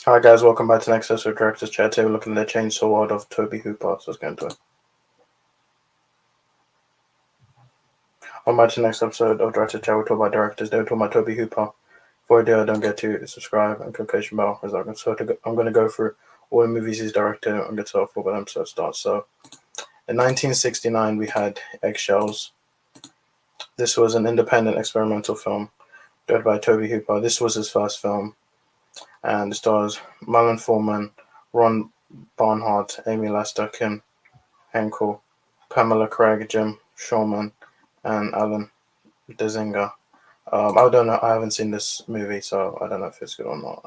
Hi guys, welcome back to the next episode of Director's Chat. Today we're looking at the chainsaw world of Tobe Hooper, so let's get into it. On back to the next episode of Director's Chat, we're talking about directors. They were talking about Tobe Hooper. Before I do, don't get to subscribe and click the notification bell. I'm going to go through all the movies he's directed and get started for when the episode starts. So, in 1969, we had Eggshells. This was an independent experimental film directed by Tobe Hooper. This was his first film, and it stars Marlon Foreman, Ron Barnhart, Amy Lester, Kim Henkel, Pamela Craig, Jim Shorman, and Alan Dezinga. I don't know. I haven't seen this movie, so I don't know if it's good or not.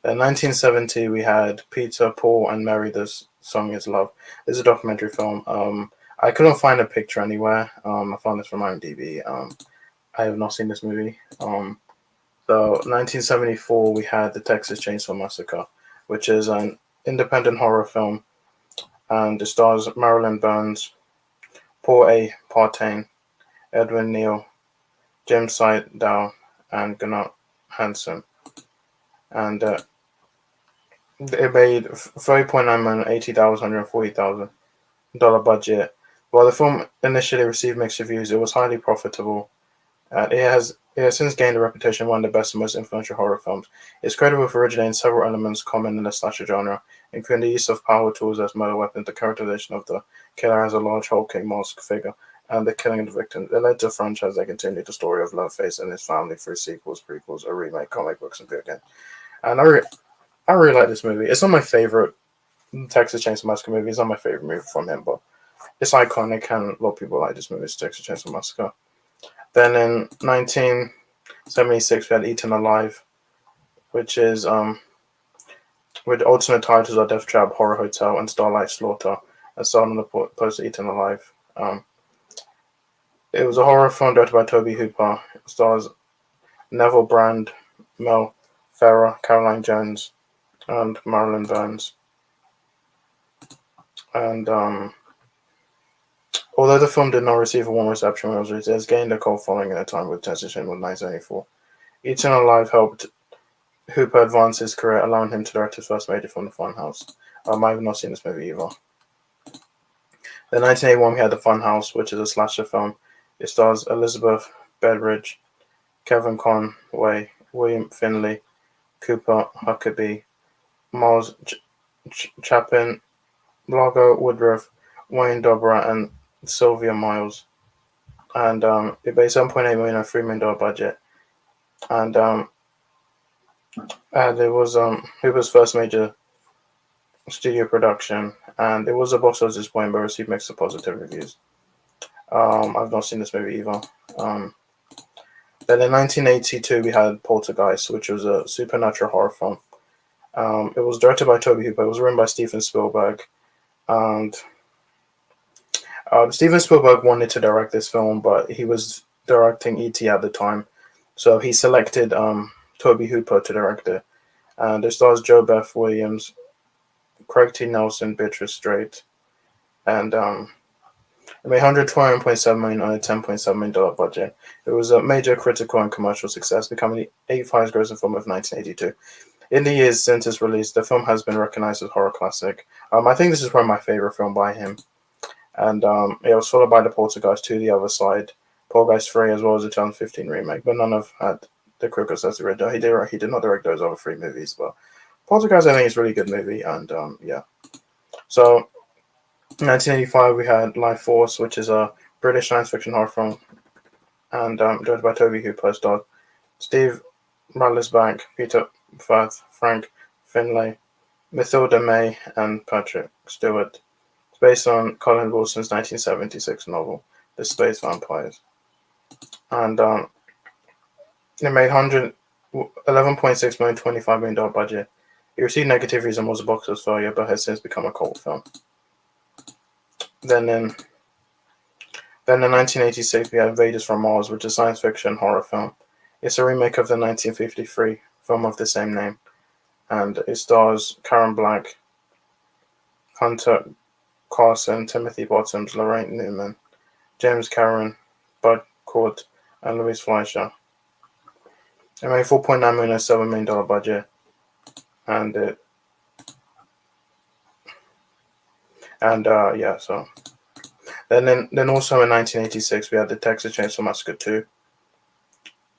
In 1970, we had Peter, Paul, and Mary. This song is love. This is a documentary film. I couldn't find a picture anywhere. I found this from IMDb. I have not seen this movie. So 1974, we had the Texas Chainsaw Massacre, which is an independent horror film, and it stars Marilyn Burns, Paul A. Partain, Edwin Neal, Jim Seidel, and Gunnar Hansen. And it made $30.9 million, $80,140,000 budget. While the film initially received mixed reviews, it was highly profitable. It has since gained a reputation as one of the best and most influential horror films. It's credited with originating several elements common in the slasher genre, including the use of power tools as murder weapons, the characterization of the killer as a large hulking masked figure, and the killing of the victim. It led to a franchise that continued the story of Leatherface and his family through sequels, prequels, a remake, comic books, and video games. And I really like this movie. It's not my favorite Texas Chainsaw Massacre movie. It's not my favorite movie from him, but it's iconic, and a lot of people like this movie. It's Texas Chainsaw Massacre. Then in 1976, we had Eaten Alive, which is with alternate titles are Death Trap, Horror Hotel, and Starlight Slaughter, and starred on the poster Eaten Alive. It was a horror film directed by Tobe Hooper. It stars Neville Brand, Mel Ferrer, Caroline Jones, and Marilyn Burns. And although the film did not receive a warm reception when it was released, it has gained a cult following in a time with transition with 1974. Eaten Alive helped Hooper advance his career, allowing him to direct his first major film, The Funhouse. I have not seen this movie either. In 1981, we had The Funhouse, which is a slasher film. It stars Elizabeth Bedridge, Kevin Conway, William Finley, Cooper Huckabee, Miles Chapin, Largo Woodruff, Wayne Dobra, and Sylvia Miles. And it made $7.8 million on $3 million budget. And it was Hooper's first major studio production, and it was a box office disappointment, but received mixed to positive reviews. I've not seen this movie either. Then in 1982, we had Poltergeist, which was a supernatural horror film. It was directed by Tobe Hooper. It was written by Steven Spielberg, and Steven Spielberg wanted to direct this film, but he was directing E.T. at the time, so he selected Tobe Hooper to direct it. And it stars Joe Beth Williams, Craig T. Nelson, Beatrice Straight, and it made $121.7 million on a $10.7 million budget. It was a major critical and commercial success, becoming the 8th highest grossing film of 1982. In the years since its release, the film has been recognized as a horror classic. I think this is probably my favorite film by him. And it was followed by The Poltergeist 2, The Other Side, Poltergeist 3, as well as the 2015 remake, but none have had the critical success he did. He did not direct those other 3 movies, but Poltergeist, I think, is a really good movie, and yeah. So, in 1985, we had Life Force, which is a British science fiction horror film, and directed by Tobe Hooper, starred Steve Rattlersback, Peter Firth, Frank Finlay, Mathilda May, and Patrick Stewart. It's based on Colin Wilson's 1976 novel, The Space Vampires. And it made $11.6 million, $25 million budget. It received negative reviews and was a box office failure, but has since become a cult film. Then in 1986, we had Vades from Mars, which is a science fiction horror film. It's a remake of the 1953 film of the same name, and it stars Karen Black, Hunter Carson, Timothy Bottoms, Lorraine Newman, James Cameron, Bud Cort, and Louise Fleischer. It made $4.9 million, $7 million budget. and yeah. So then also in 1986 we had the Texas Chainsaw Massacre 2,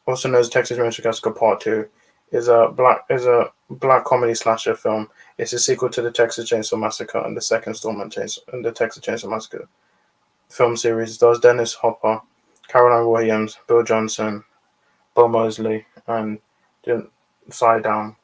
also known as Texas Chainsaw Massacre Part 2, is a black comedy slasher film. It's a sequel to the Texas Chainsaw Massacre and the second installment in the Texas Chainsaw Massacre film series. It stars Dennis Hopper, Caroline Williams, Bill Johnson, Bill Moseley, and Cy Down.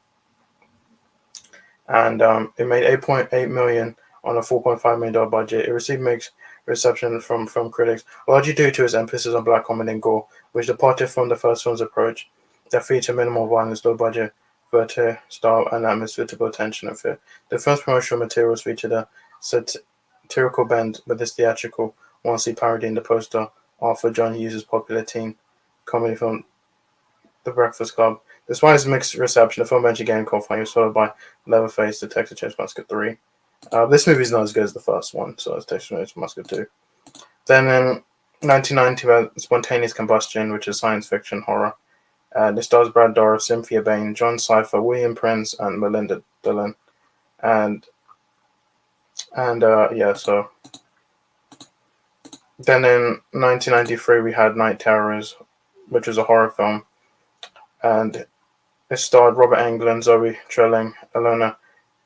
And it made 8.8 million on a 4.5 million budget. It received mixed reception from film critics, largely due to its emphasis on black comedy and gore, which departed from the first film's approach that featured minimal violence, low budget, vertical style, and atmosphere to build tension and fear. The film's promotional materials featured a satirical bend, with this theatrical one-scene parody in the poster art for John Hughes' popular teen comedy film The Breakfast Club. Despite its mixed reception, the film eventually gained cult following, followed by Leatherface, The Texas Chainsaw Massacre 3. This movie is not as good as the first one, so it's Texas Chainsaw Massacre 2. Then in 1990, we had Spontaneous Combustion, which is science fiction horror. It stars Brad Dourif, Cynthia Bain, John Cypher, William Prince, and Melinda Dillon. And yeah, so then in 1993 we had Night Terrors, which was a horror film, and it starred Robert Englund, Zoe Trilling, Alona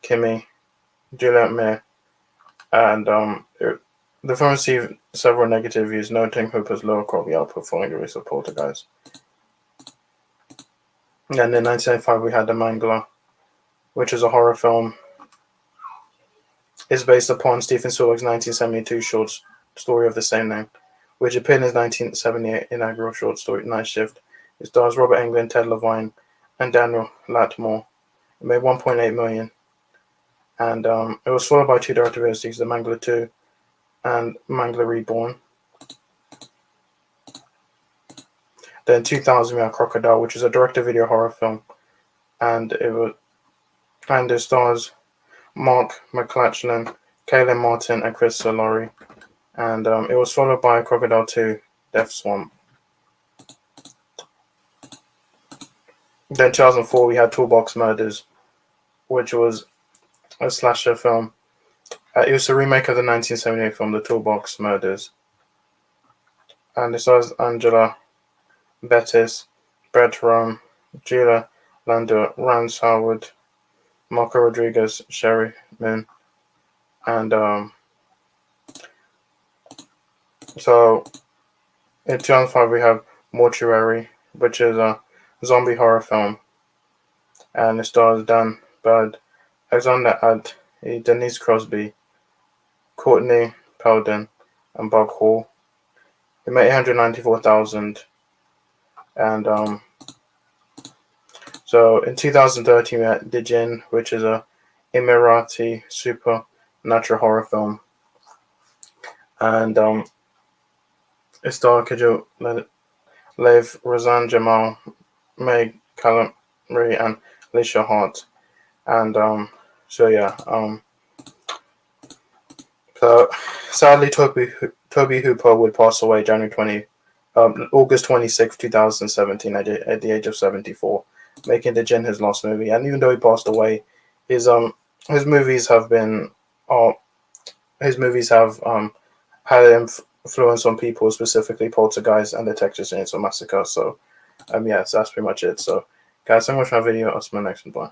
Kimi, Juliet Mir, and the film received several negative reviews, noting Hooper's lower quality output following the release of Poltergeist. And in 1995 we had The Manga, which is a horror film. It's based upon Stephen Solling's 1972 short story of the same name, which appeared in his 1978 inaugural short story Night Shift. It stars Robert Englund, Ted Levine, and Daniel Lattimore. It made 1.8 million, and it was followed by two direct-to-videos, The Mangler 2 and Mangler Reborn. Then in 2000 we had Crocodile, which is a direct-to-video horror film, and it stars Mark McLachlan, Kaylin Martin, and Chris Solari. And it was followed by Crocodile 2, Death Swamp. Then in 2004 we had Boox Murders, which was a slasher film. It was a remake of the 1978 film The Boox Murders. And it stars Angela Bettis, Brett Rome, Gila Lando, Rance Howard, Marco Rodriguez, Sherry Moon, and so in 2005 we have Mortuary, which is a zombie horror film, and it stars Dan Bird, Alexander Add, Denise Crosby, Courtney Peldon, and Bob Hall. It made 894,000, and so in 2013 we had Digin, which is a Emirati supernatural horror film, and it stars Kajol Lev, Razan Jamal, Meg Calamari, and Alicia Hart. And so yeah, so sadly Tobe Hooper would pass away August 26th, 2017 at the age of 74, making Digin his last movie. And even though he passed away, his movies have had an influence on people, specifically Poltergeist and the Texas Chainsaw Massacre. So yeah, so that's pretty much it. So guys, thank you so much for my video. I'll see you in my next one. Bye.